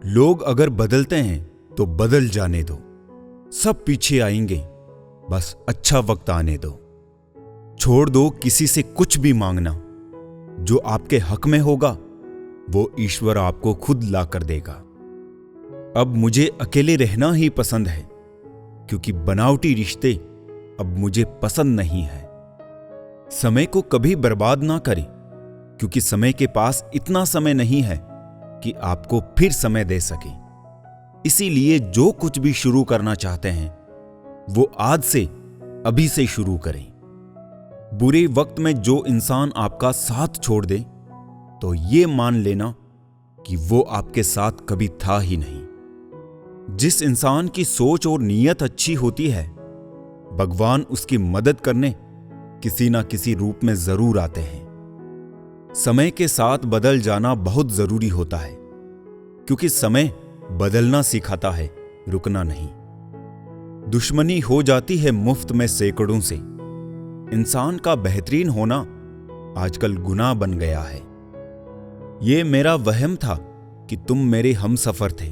लोग अगर बदलते हैं तो बदल जाने दो, सब पीछे आएंगे, बस अच्छा वक्त आने दो। छोड़ दो किसी से कुछ भी मांगना, जो आपके हक में होगा वो ईश्वर आपको खुद ला कर देगा। अब मुझे अकेले रहना ही पसंद है, क्योंकि बनावटी रिश्ते अब मुझे पसंद नहीं है। समय को कभी बर्बाद ना करें, क्योंकि समय के पास इतना समय नहीं है कि आपको फिर समय दे सके। इसीलिए जो कुछ भी शुरू करना चाहते हैं वो आज से, अभी से शुरू करें। बुरे वक्त में जो इंसान आपका साथ छोड़ दे तो ये मान लेना कि वो आपके साथ कभी था ही नहीं। जिस इंसान की सोच और नीयत अच्छी होती है, भगवान उसकी मदद करने किसी ना किसी रूप में जरूर आते हैं। समय के साथ बदल जाना बहुत जरूरी होता है, क्योंकि समय बदलना सिखाता है, रुकना नहीं। दुश्मनी हो जाती है मुफ्त में सैकड़ों से। इंसान का बेहतरीन होना आजकल गुनाह बन गया है। ये मेरा वहम था कि तुम मेरे हमसफर थे।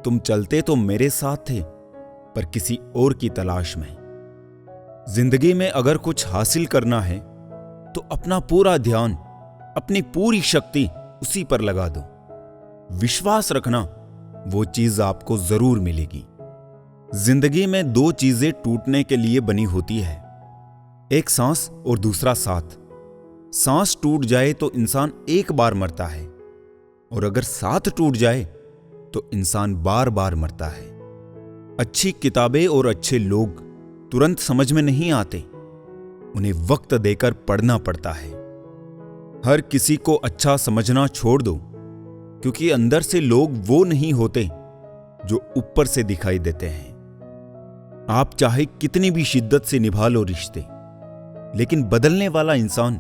तुम चलते तो मेरे साथ थे, पर किसी और की तलाश में। जिंदगी में अगर कुछ हासिल करना है तो अपना पूरा ध्यान, अपनी पूरी शक्ति उसी पर लगा दो। विश्वास रखना, वो चीज आपको जरूर मिलेगी। जिंदगी में दो चीजें टूटने के लिए बनी होती है, एक सांस और दूसरा साथ। सांस टूट जाए तो इंसान एक बार मरता है, और अगर साथ टूट जाए तो इंसान बार बार मरता है। अच्छी किताबें और अच्छे लोग तुरंत समझ में नहीं आते, उन्हें वक्त देकर पढ़ना पड़ता है। हर किसी को अच्छा समझना छोड़ दो, क्योंकि अंदर से लोग वो नहीं होते जो ऊपर से दिखाई देते हैं। आप चाहे कितनी भी शिद्दत से निभा लो रिश्ते, लेकिन बदलने वाला इंसान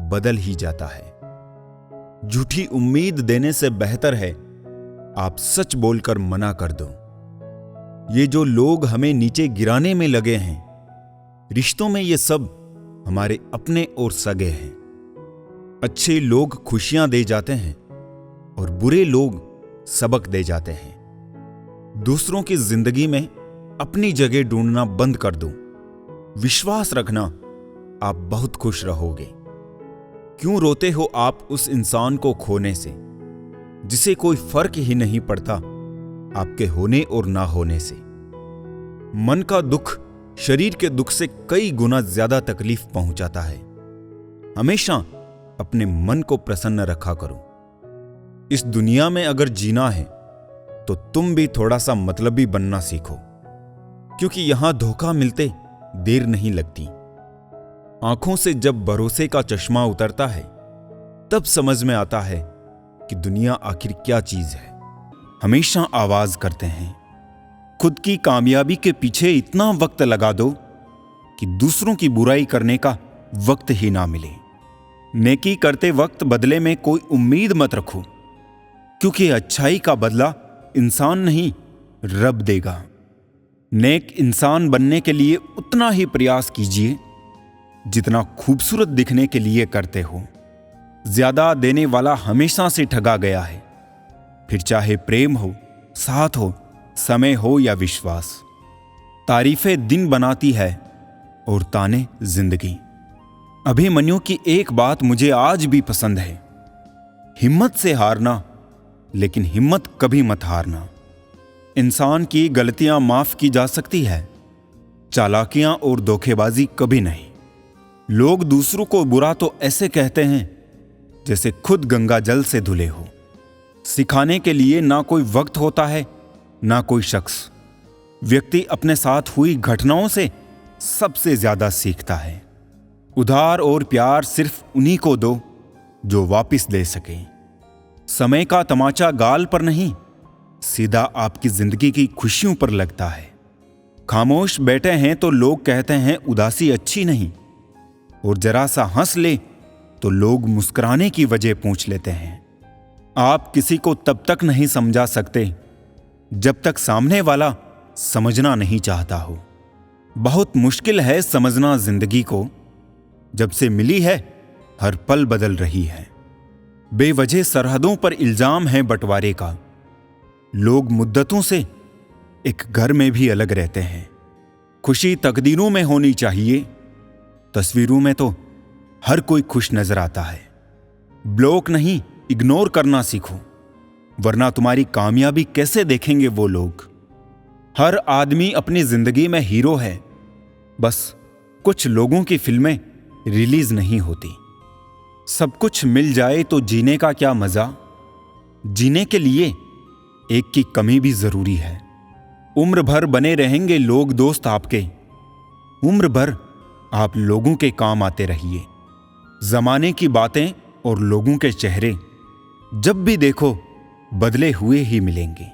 बदल ही जाता है। झूठी उम्मीद देने से बेहतर है आप सच बोलकर मना कर दो। ये जो लोग हमें नीचे गिराने में लगे हैं, रिश्तों में ये सब हमारे अपने और सगे हैं। अच्छे लोग खुशियां दे जाते हैं और बुरे लोग सबक दे जाते हैं। दूसरों की जिंदगी में अपनी जगह ढूंढना बंद कर दो। विश्वास रखना, आप बहुत खुश रहोगे। क्यों रोते हो आप उस इंसान को खोने से, जिसे कोई फर्क ही नहीं पड़ता आपके होने और ना होने से। मन का दुख शरीर के दुख से कई गुना ज्यादा तकलीफ पहुंचाता है। हमेशा अपने मन को प्रसन्न रखा करो। इस दुनिया में अगर जीना है तो तुम भी थोड़ा सा मतलबी बनना सीखो, क्योंकि यहां धोखा मिलते देर नहीं लगती। आंखों से जब भरोसे का चश्मा उतरता है, तब समझ में आता है कि दुनिया आखिर क्या चीज है। हमेशा आवाज करते हैं, खुद की कामयाबी के पीछे इतना वक्त लगा दो कि दूसरों की बुराई करने का वक्त ही ना मिले। नेकी करते वक्त बदले में कोई उम्मीद मत रखो, क्योंकि अच्छाई का बदला इंसान नहीं, रब देगा। नेक इंसान बनने के लिए उतना ही प्रयास कीजिए जितना खूबसूरत दिखने के लिए करते हो। ज्यादा देने वाला हमेशा से ठगा गया है, फिर चाहे प्रेम हो, साथ हो, समय हो या विश्वास। तारीफें दिन बनाती है और ताने जिंदगी। अभिमन्यु की एक बात मुझे आज भी पसंद है, हिम्मत से हारना, लेकिन हिम्मत कभी मत हारना। इंसान की गलतियां माफ की जा सकती है, चालाकियां और धोखेबाजी कभी नहीं। लोग दूसरों को बुरा तो ऐसे कहते हैं जैसे खुद गंगा जल से धुले हो। सिखाने के लिए ना कोई वक्त होता है, ना कोई शख्स। व्यक्ति अपने साथ हुई घटनाओं से सबसे ज्यादा सीखता है। उधार और प्यार सिर्फ उन्हीं को दो जो वापस दे सके। समय का तमाचा गाल पर नहीं, सीधा आपकी जिंदगी की खुशियों पर लगता है। खामोश बैठे हैं तो लोग कहते हैं उदासी अच्छी नहीं, और जरा सा हंस ले तो लोग मुस्कुराने की वजह पूछ लेते हैं। आप किसी को तब तक नहीं समझा सकते जब तक सामने वाला समझना नहीं चाहता हो। बहुत मुश्किल है समझना जिंदगी को, जब से मिली है हर पल बदल रही है। बेवजह सरहदों पर इल्जाम है बंटवारे का, लोग मुद्दतों से एक घर में भी अलग रहते हैं। खुशी तकदीरों में होनी चाहिए, तस्वीरों में तो हर कोई खुश नजर आता है। ब्लॉक नहीं, इग्नोर करना सीखो, वरना तुम्हारी कामयाबी कैसे देखेंगे वो लोग। हर आदमी अपनी जिंदगी में हीरो है, बस कुछ लोगों की फिल्में रिलीज नहीं होती। सब कुछ मिल जाए तो जीने का क्या मजा। जीने के लिए एक की कमी भी जरूरी है। उम्र भर बने रहेंगे लोग दोस्त आपके, उम्र भर आप लोगों के काम आते रहिए। जमाने की बातें और लोगों के चेहरे जब भी देखो बदले हुए ही मिलेंगे।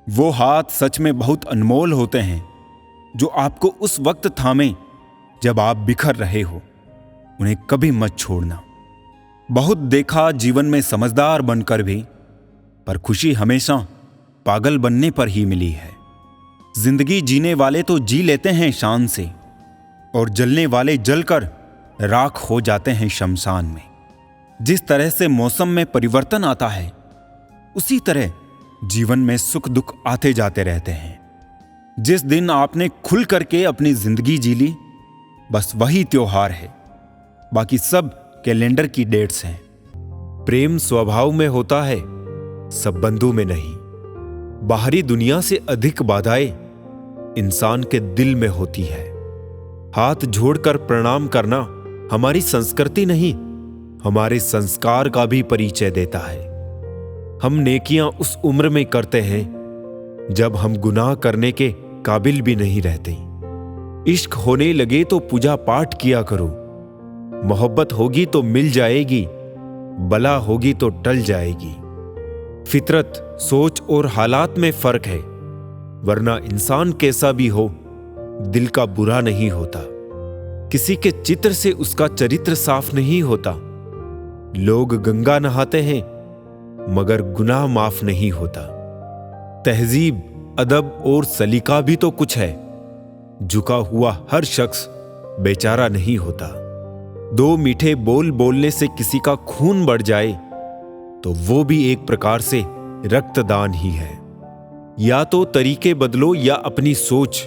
वो हाथ सच में बहुत अनमोल होते हैं जो आपको उस वक्त थामे जब आप बिखर रहे हो। उन्हें कभी मत छोड़ना। बहुत देखा जीवन में समझदार बनकर भी, पर खुशी हमेशा पागल बनने पर ही मिली है। जिंदगी जीने वाले तो जी लेते हैं शान से, और जलने वाले जलकर राख हो जाते हैं शमशान में। जिस तरह से मौसम में परिवर्तन आता है, उसी तरह जीवन में सुख दुख आते जाते रहते हैं। जिस दिन आपने खुल करके अपनी जिंदगी जी ली, बस वही त्योहार है, बाकी सब कैलेंडर की डेट्स हैं। प्रेम स्वभाव में होता है, संबंधों में नहीं। बाहरी दुनिया से अधिक बाधाएं इंसान के दिल में होती है। हाथ जोड़कर प्रणाम करना हमारी संस्कृति नहीं, हमारे संस्कार का भी परिचय देता है। हम नेकियां उस उम्र में करते हैं जब हम गुनाह करने के काबिल भी नहीं रहते। इश्क होने लगे तो पूजा पाठ किया करो। मोहब्बत होगी तो मिल जाएगी, बला होगी तो टल जाएगी। फितरत, सोच और हालात में फर्क है, वरना इंसान कैसा भी हो दिल का बुरा नहीं होता। किसी के चित्र से उसका चरित्र साफ नहीं होता। लोग गंगा नहाते हैं मगर गुनाह माफ नहीं होता। तहजीब, अदब और सलीका भी तो कुछ है। झुका हुआ हर शख्स बेचारा नहीं होता। दो मीठे बोल बोलने से किसी का खून बढ़ जाए तो वो भी एक प्रकार से रक्तदान ही है। या तो तरीके बदलो या अपनी सोच।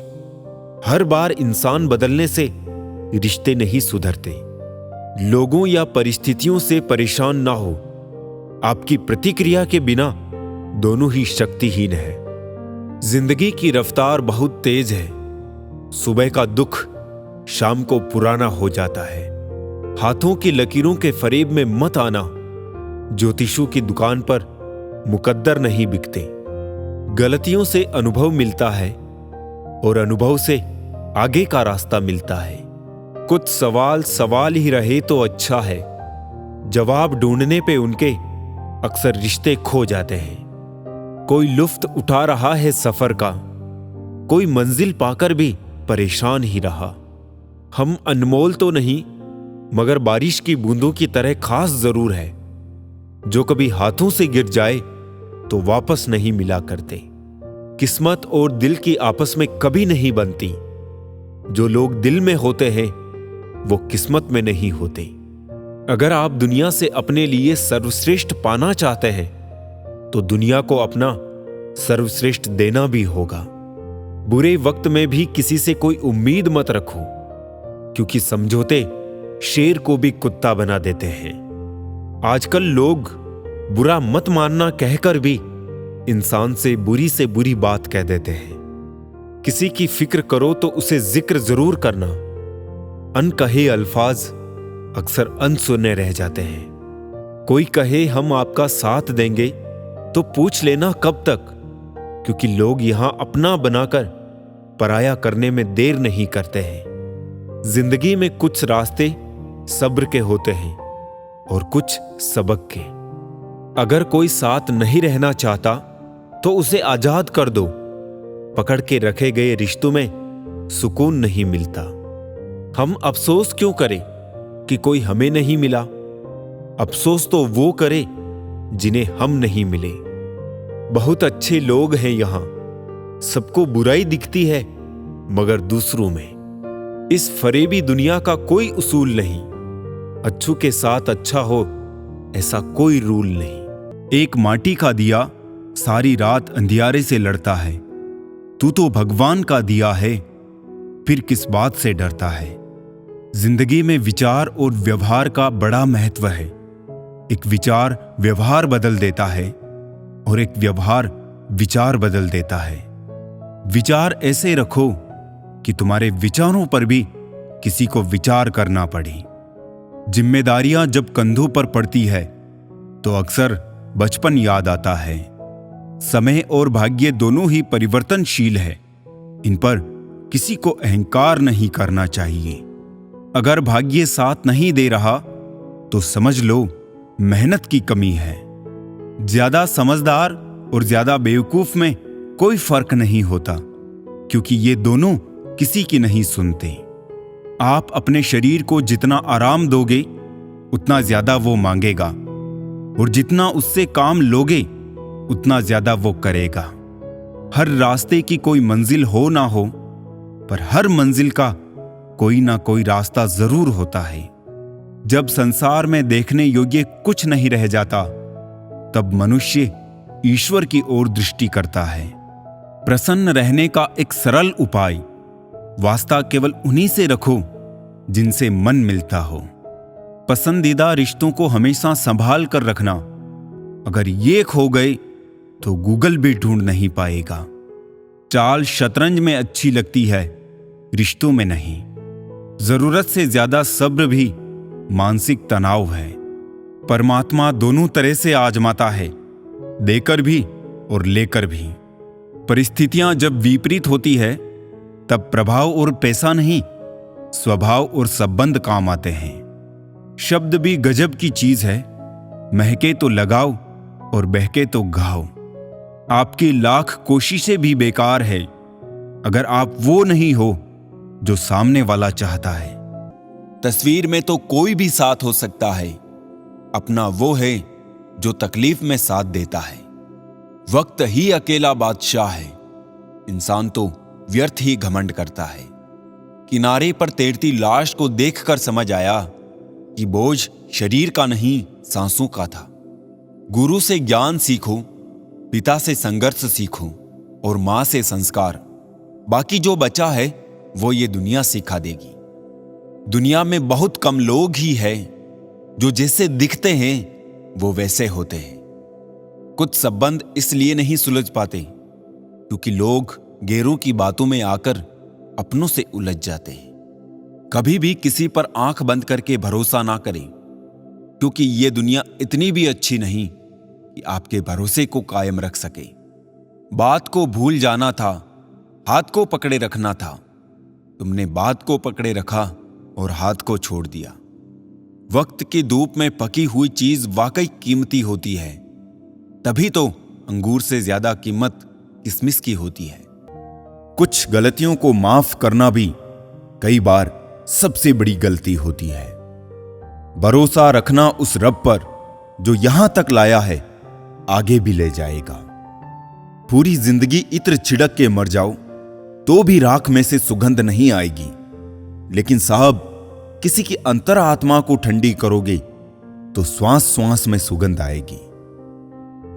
हर बार इंसान बदलने से रिश्ते नहीं सुधरते। लोगों या परिस्थितियों से परेशान ना हो। आपकी प्रतिक्रिया के बिना दोनों ही शक्तिहीन है। जिंदगी की रफ्तार बहुत तेज है। सुबह का दुख शाम को पुराना हो जाता है। हाथों की लकीरों के फरेब में मत आना। ज्योतिषों की दुकान पर मुकद्दर नहीं बिकते। गलतियों से अनुभव मिलता है और अनुभव से आगे का रास्ता मिलता है। कुछ सवाल सवाल ही रहे तो अच्छा है। जवाब ढूंढने पे उनके अक्सर रिश्ते खो जाते हैं। कोई लुफ्त उठा रहा है सफर का, कोई मंजिल पाकर भी परेशान ही रहा। हम अनमोल तो नहीं मगर बारिश की बूंदों की तरह खास जरूर है। जो कभी हाथों से गिर जाए तो वापस नहीं मिला करते। किस्मत और दिल की आपस में कभी नहीं बनती। जो लोग दिल में होते हैं वो किस्मत में नहीं होते। अगर आप दुनिया से अपने लिए सर्वश्रेष्ठ पाना चाहते हैं तो दुनिया को अपना सर्वश्रेष्ठ देना भी होगा। बुरे वक्त में भी किसी से कोई उम्मीद मत रखो, क्योंकि समझौते शेर को भी कुत्ता बना देते हैं। आजकल लोग बुरा मत मानना कहकर भी इंसान से बुरी बात कह देते हैं। किसी की फिक्र करो तो उसे जिक्र जरूर करना। अनकहे अल्फाज अक्सर अनसुने रह जाते हैं। कोई कहे हम आपका साथ देंगे तो पूछ लेना कब तक, क्योंकि लोग यहां अपना बनाकर पराया करने में देर नहीं करते हैं। जिंदगी में कुछ रास्ते सब्र के होते हैं और कुछ सबक के। अगर कोई साथ नहीं रहना चाहता तो उसे आजाद कर दो। पकड़ के रखे गए रिश्तों में सुकून नहीं मिलता। हम अफसोस क्यों करें कि कोई हमें नहीं मिला। अफसोस तो वो करे जिन्हें हम नहीं मिले। बहुत अच्छे लोग हैं यहां, सबको बुराई दिखती है मगर दूसरों में। इस फरेबी दुनिया का कोई उसूल नहीं। अच्छों के साथ अच्छा हो ऐसा कोई रूल नहीं। एक माटी का दिया सारी रात अंधियारे से लड़ता है। तू तो भगवान का दिया है, फिर किस बात से डरता है। जिंदगी में विचार और व्यवहार का बड़ा महत्व है। एक विचार व्यवहार बदल देता है और एक व्यवहार विचार बदल देता है। विचार ऐसे रखो कि तुम्हारे विचारों पर भी किसी को विचार करना पड़े। जिम्मेदारियां जब कंधों पर पड़ती है तो अक्सर बचपन याद आता है। समय और भाग्य दोनों ही परिवर्तनशील है। इन पर किसी को अहंकार नहीं करना चाहिए। अगर भाग्य साथ नहीं दे रहा तो समझ लो मेहनत की कमी है। ज्यादा समझदार और ज्यादा बेवकूफ में कोई फर्क नहीं होता, क्योंकि ये दोनों किसी की नहीं सुनते। आप अपने शरीर को जितना आराम दोगे उतना ज्यादा वो मांगेगा, और जितना उससे काम लोगे उतना ज्यादा वो करेगा। हर रास्ते की कोई मंजिल हो ना हो, पर हर मंजिल का कोई ना कोई रास्ता जरूर होता है। जब संसार में देखने योग्य कुछ नहीं रह जाता, तब मनुष्य ईश्वर की ओर दृष्टि करता है। प्रसन्न रहने का एक सरल उपाय, वास्ता केवल उन्हीं से रखो जिनसे मन मिलता हो। पसंदीदा रिश्तों को हमेशा संभाल कर रखना। अगर ये खो गए तो गूगल भी ढूंढ नहीं पाएगा। चाल शतरंज में अच्छी लगती है, रिश्तों में नहीं। जरूरत से ज्यादा सब्र भी मानसिक तनाव है। परमात्मा दोनों तरह से आजमाता है, देकर भी और लेकर भी। परिस्थितियां जब विपरीत होती है तब प्रभाव और पैसा नहीं, स्वभाव और संबंध काम आते हैं। शब्द भी गजब की चीज है, महके तो लगाओ और बहके तो गाओ। आपकी लाख कोशिशें भी बेकार है अगर आप वो नहीं हो जो सामने वाला चाहता है। तस्वीर में तो कोई भी साथ हो सकता है, अपना वो है जो तकलीफ में साथ देता है। वक्त ही अकेला बादशाह है, इंसान तो व्यर्थ ही घमंड करता है। किनारे पर तैरती लाश को देखकर समझ आया कि बोझ शरीर का नहीं सांसों का था। गुरु से ज्ञान सीखो, पिता से संघर्ष सीखो और मां से संस्कार। बाकी जो बचा है वो ये दुनिया सिखा देगी। दुनिया में बहुत कम लोग ही हैं जो जैसे दिखते हैं वो वैसे होते हैं। कुछ संबंध इसलिए नहीं सुलझ पाते क्योंकि लोग गैरों की बातों में आकर अपनों से उलझ जाते हैं। कभी भी किसी पर आंख बंद करके भरोसा ना करें, क्योंकि ये दुनिया इतनी भी अच्छी नहीं कि आपके भरोसे को कायम रख सके। बात को भूल जाना था, हाथ को पकड़े रखना था। तुमने बात को पकड़े रखा और हाथ को छोड़ दिया। वक्त की धूप में पकी हुई चीज वाकई कीमती होती है, तभी तो अंगूर से ज्यादा कीमत किशमिश की होती है। कुछ गलतियों को माफ करना भी कई बार सबसे बड़ी गलती होती है। भरोसा रखना उस रब पर जो यहां तक लाया है आगे भी ले जाएगा। पूरी जिंदगी इत्र छिड़क के मर जाओ तो भी राख में से सुगंध नहीं आएगी, लेकिन साहब किसी की अंतर आत्मा को ठंडी करोगे तो श्वास श्वास में सुगंध आएगी।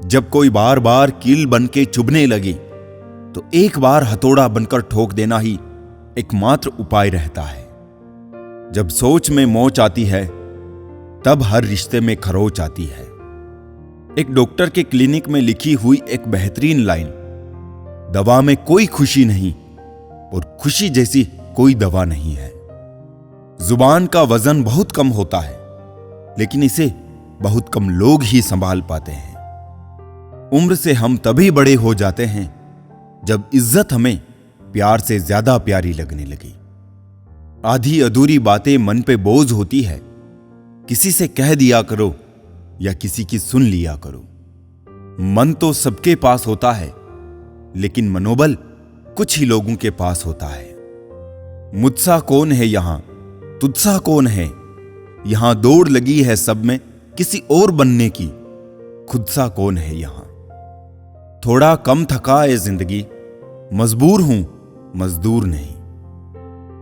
जब कोई बार बार कील बन के चुभने लगे तो एक बार हथौड़ा बनकर ठोक देना ही एकमात्र उपाय रहता है। जब सोच में मोच आती है तब हर रिश्ते में खरोच आती है। एक डॉक्टर के क्लिनिक में लिखी हुई एक बेहतरीन लाइन, दवा में कोई खुशी नहीं और खुशी जैसी कोई दवा नहीं है। जुबान का वजन बहुत कम होता है, लेकिन इसे बहुत कम लोग ही संभाल पाते हैं। उम्र से हम तभी बड़े हो जाते हैं जब इज्जत हमें प्यार से ज्यादा प्यारी लगने लगी। आधी अधूरी बातें मन पे बोझ होती है, किसी से कह दिया करो या किसी की सुन लिया करो। मन तो सबके पास होता है, लेकिन मनोबल कुछ ही लोगों के पास होता है। मुझसा कौन है यहां, तुझसा कौन है, यहां दौड़ लगी है सब में किसी और बनने की, खुद सा कौन है यहां। थोड़ा कम थका है जिंदगी, मजबूर हूं मजदूर नहीं।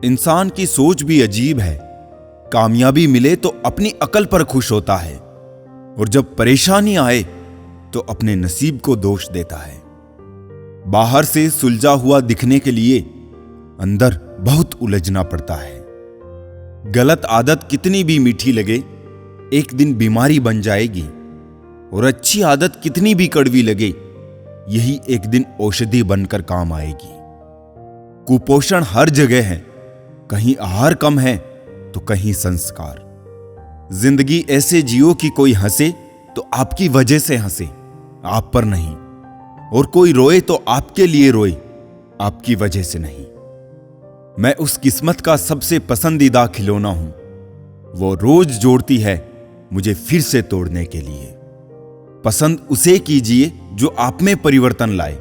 इंसान की सोच भी अजीब है, कामयाबी मिले तो अपनी अकल पर खुश होता है, और जब परेशानी आए तो अपने नसीब को दोष देता है। बाहर से सुलझा हुआ दिखने के लिए अंदर बहुत उलझना पड़ता है। गलत आदत कितनी भी मीठी लगे, एक दिन बीमारी बन जाएगी, और अच्छी आदत कितनी भी कड़वी लगे, यही एक दिन औषधि बनकर काम आएगी। कुपोषण हर जगह है, कहीं आहार कम है तो कहीं संस्कार। जिंदगी ऐसे जियो कि कोई हंसे तो आपकी वजह से हंसे, आप पर नहीं, और कोई रोए तो आपके लिए रोए, आपकी वजह से नहीं। मैं उस किस्मत का सबसे पसंदीदा खिलौना हूं, वो रोज जोड़ती है मुझे फिर से तोड़ने के लिए। पसंद उसे कीजिए जो आप में परिवर्तन लाए,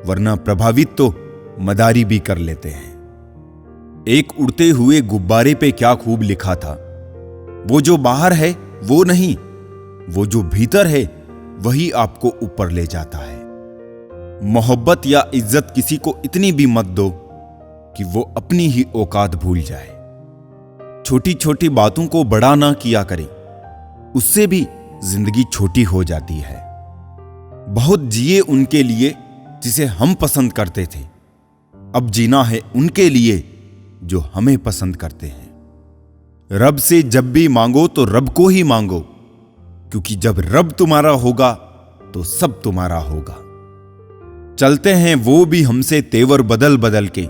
वरना प्रभावित तो मदारी भी कर लेते हैं। एक उड़ते हुए गुब्बारे पे क्या खूब लिखा था, वो जो बाहर है वो नहीं, वो जो भीतर है वही आपको ऊपर ले जाता है। मोहब्बत या इज्जत किसी को इतनी भी मत दो कि वो अपनी ही औकात भूल जाए। छोटी छोटी बातों को बड़ा ना किया करे, उससे भी जिंदगी छोटी हो जाती है। बहुत जिए उनके लिए जिसे हम पसंद करते थे, अब जीना है उनके लिए जो हमें पसंद करते हैं। रब से जब भी मांगो तो रब को ही मांगो, क्योंकि जब रब तुम्हारा होगा तो सब तुम्हारा होगा। चलते हैं वो भी हमसे तेवर बदल बदल के,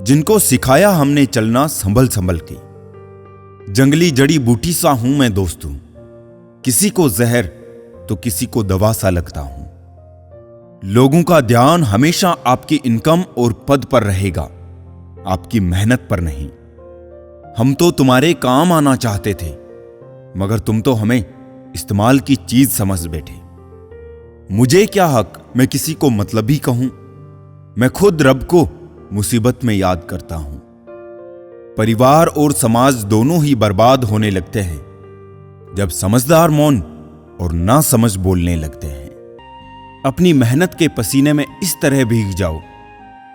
जिनको सिखाया हमने चलना संभल संभल के। जंगली जड़ी बूटी सा हूं मैं दोस्तों, किसी को जहर तो किसी को दवा सा लगता हूं। लोगों का ध्यान हमेशा आपकी इनकम और पद पर रहेगा, आपकी मेहनत पर नहीं। हम तो तुम्हारे काम आना चाहते थे, मगर तुम तो हमें इस्तेमाल की चीज समझ बैठे। मुझे क्या हक मैं किसी को मतलबी कहूं, मैं खुद रब को मुसीबत में याद करता हूं। परिवार और समाज दोनों ही बर्बाद होने लगते हैं जब समझदार मौन और ना समझ बोलने लगते हैं। अपनी मेहनत के पसीने में इस तरह भीग जाओ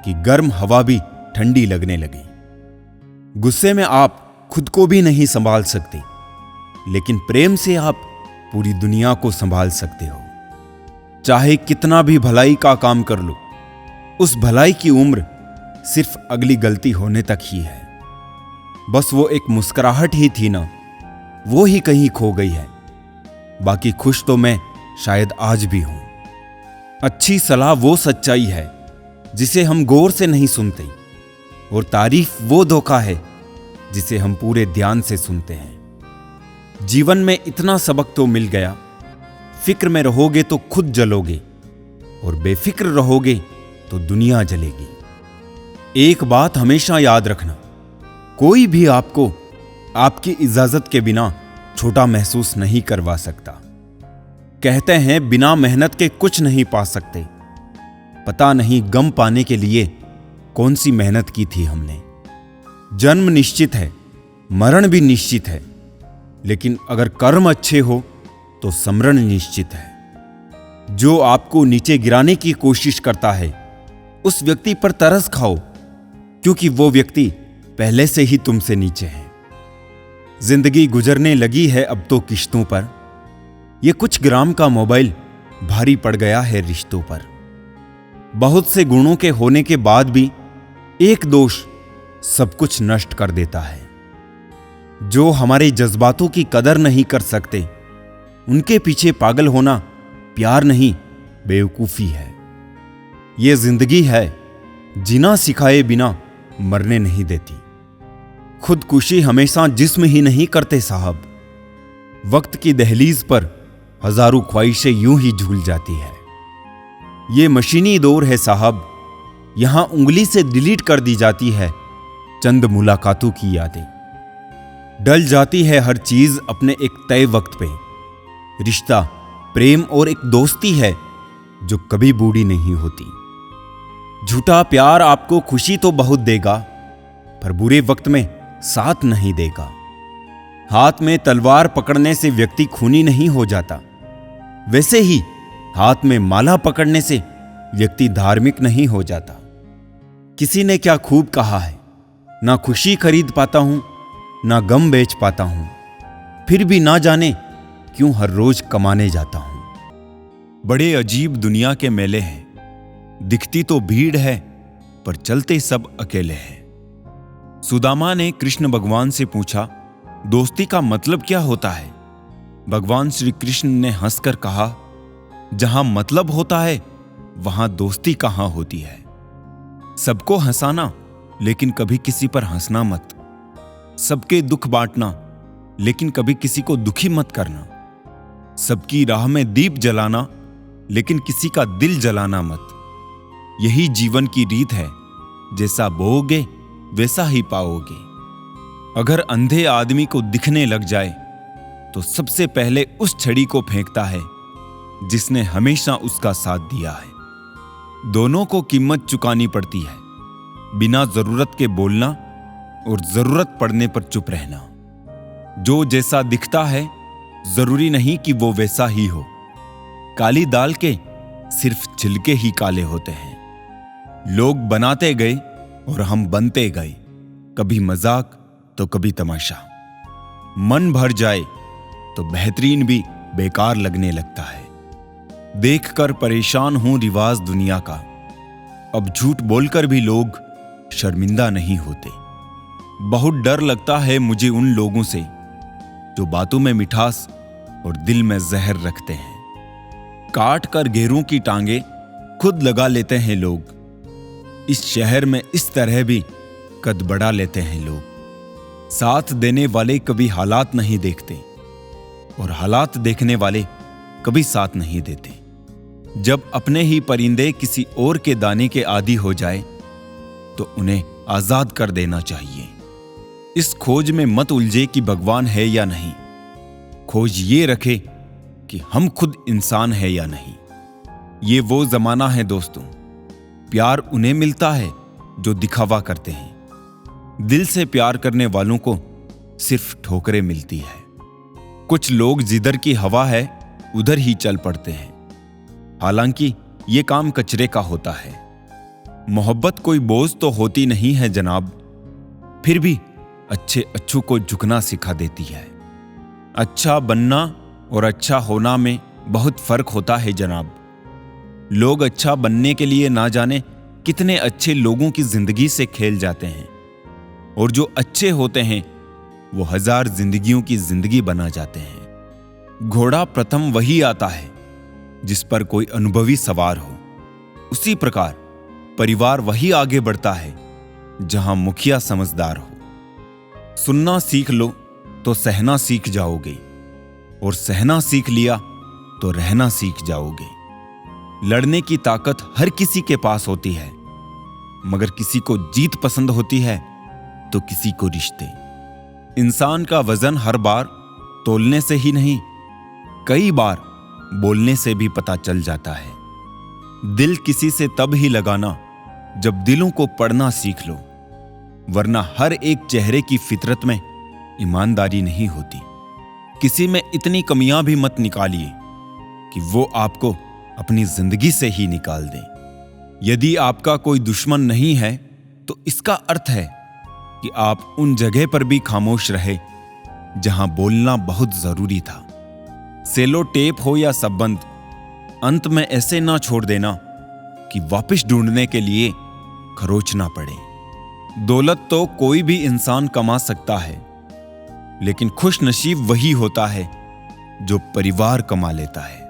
कि गर्म हवा भी ठंडी लगने लगे। गुस्से में आप खुद को भी नहीं संभाल सकते, लेकिन प्रेम से आप पूरी दुनिया को संभाल सकते हो। चाहे कितना भी भलाई का काम कर लो, उस भलाई की उम्र सिर्फ अगली गलती होने तक ही है। बस वो एक मुस्कुराहट ही थी ना, वो ही कहीं खो गई है। बाकी खुश तो मैं शायद आज भी हूं। अच्छी सलाह वो सच्चाई है जिसे हम गौर से नहीं सुनते, और तारीफ वो धोखा है जिसे हम पूरे ध्यान से सुनते हैं। जीवन में इतना सबक तो मिल गया, फिक्र में रहोगे तो खुद जलोगे, और बेफिक्र रहोगे तो दुनिया जलेगी। एक बात हमेशा याद रखना, कोई भी आपको आपकी इजाजत के बिना छोटा महसूस नहीं करवा सकता। कहते हैं बिना मेहनत के कुछ नहीं पा सकते। पता नहीं गम पाने के लिए कौन सी मेहनत की थी हमने। जन्म निश्चित है, मरण भी निश्चित है, लेकिन अगर कर्म अच्छे हो तो समरण निश्चित है। जो आपको नीचे गिराने की कोशिश करता है, उस व्यक्ति पर तरस खाओ, क्योंकि वो व्यक्ति पहले से ही तुमसे नीचे है। जिंदगी गुजरने लगी है अब तो किश्तों पर, ये कुछ ग्राम का मोबाइल भारी पड़ गया है रिश्तों पर। बहुत से गुणों के होने के बाद भी एक दोष सब कुछ नष्ट कर देता है। जो हमारे जज्बातों की कदर नहीं कर सकते, उनके पीछे पागल होना प्यार नहीं बेवकूफी है। ये जिंदगी है, जीना सिखाए बिना मरने नहीं देती। खुदकुशी हमेशा जिस्म ही नहीं करते साहब, वक्त की दहलीज पर हजारों ख्वाहिशें यूं ही झूल जाती है। ये मशीनी दौर है साहब, यहां उंगली से डिलीट कर दी जाती है चंद मुलाकातों की यादें। डल जाती है हर चीज अपने एक तय वक्त पे। रिश्ता, प्रेम और एक दोस्ती है जो कभी बूढ़ी नहीं होती। झूठा प्यार आपको खुशी तो बहुत देगा, पर बुरे वक्त में साथ नहीं देगा। हाथ में तलवार पकड़ने से व्यक्ति खूनी नहीं हो जाता, वैसे ही हाथ में माला पकड़ने से व्यक्ति धार्मिक नहीं हो जाता। किसी ने क्या खूब कहा है, ना खुशी खरीद पाता हूं, ना गम बेच पाता हूं, फिर भी ना जाने क्यों हर रोज कमाने जाता हूं। बड़े अजीब दुनिया के मेले हैं, दिखती तो भीड़ है पर चलते सब अकेले हैं। सुदामा ने कृष्ण भगवान से पूछा, दोस्ती का मतलब क्या होता है? भगवान श्री कृष्ण ने हंसकर कहा, जहां मतलब होता है वहां दोस्ती कहां होती है। सबको हंसाना लेकिन कभी किसी पर हंसना मत। सबके दुख बांटना लेकिन कभी किसी को दुखी मत करना। सबकी राह में दीप जलाना लेकिन किसी का दिल जलाना मत। यही जीवन की रीत है, जैसा बोओगे वैसा ही पाओगे। अगर अंधे आदमी को दिखने लग जाए तो सबसे पहले उस छड़ी को फेंकता है जिसने हमेशा उसका साथ दिया है। दोनों को कीमत चुकानी पड़ती है, बिना जरूरत के बोलना और जरूरत पड़ने पर चुप रहना। जो जैसा दिखता है जरूरी नहीं कि वो वैसा ही हो। काली दाल के सिर्फ छिलके ही काले होते हैं। लोग बनाते गए और हम बनते गए, कभी मजाक तो कभी तमाशा। मन भर जाए तो बेहतरीन भी बेकार लगने लगता है। देखकर परेशान हूं रिवाज दुनिया का, अब झूठ बोलकर भी लोग शर्मिंदा नहीं होते। बहुत डर लगता है मुझे उन लोगों से जो बातों में मिठास और दिल में जहर रखते हैं। काट कर घेरों की टांगे खुद लगा लेते हैं लोग। इस शहर में इस तरह भी कद बढ़ा लेते हैं लोग। साथ देने वाले कभी हालात नहीं देखते और हालात देखने वाले कभी साथ नहीं देते। जब अपने ही परिंदे किसी और के दाने के आदी हो जाए तो उन्हें आजाद कर देना चाहिए। इस खोज में मत उलझे कि भगवान है या नहीं। खोज ये रखे कि हम खुद इंसान है या नहीं। ये वो जमाना है दोस्तों, प्यार उन्हें मिलता है जो दिखावा करते हैं। दिल से प्यार करने वालों को सिर्फ ठोकरें मिलती है। कुछ लोग जिधर की हवा है उधर ही चल पड़ते हैं, हालांकि ये काम कचरे का होता है। मोहब्बत कोई बोझ तो होती नहीं है जनाब, फिर भी अच्छे अच्छों को झुकना सिखा देती है। अच्छा बनना और अच्छा होना में बहुत फर्क होता है जनाब। लोग अच्छा बनने के लिए ना जाने कितने अच्छे लोगों की जिंदगी से खेल जाते हैं, और जो अच्छे होते हैं वो 1000 जिंदगियों की जिंदगी बना जाते हैं। घोड़ा प्रथम वही आता है जिस पर कोई अनुभवी सवार हो। उसी प्रकार परिवार वही आगे बढ़ता है जहां मुखिया समझदार हो। सुनना सीख लो तो सहना सीख जाओगे, और सहना सीख लिया तो रहना सीख जाओगे। लड़ने की ताकत हर किसी के पास होती है, मगर किसी को जीत पसंद होती है तो किसी को रिश्ते। इंसान का वजन हर बार तोलने से ही नहीं, कई बार बोलने से भी पता चल जाता है। दिल किसी से तब ही लगाना जब दिलों को पढ़ना सीख लो, वरना हर एक चेहरे की फितरत में ईमानदारी नहीं होती। किसी में इतनी कमियां भी मत निकालिए कि वो आपको अपनी जिंदगी से ही निकाल दे। यदि आपका कोई दुश्मन नहीं है तो इसका अर्थ है कि आप उन जगह पर भी खामोश रहे जहां बोलना बहुत जरूरी था। सेलो टेप हो या संबंध, अंत में ऐसे ना छोड़ देना कि वापस ढूंढने के लिए खरोचना पड़े। दौलत तो कोई भी इंसान कमा सकता है, लेकिन खुश नसीब वही होता है जो परिवार कमा लेता है।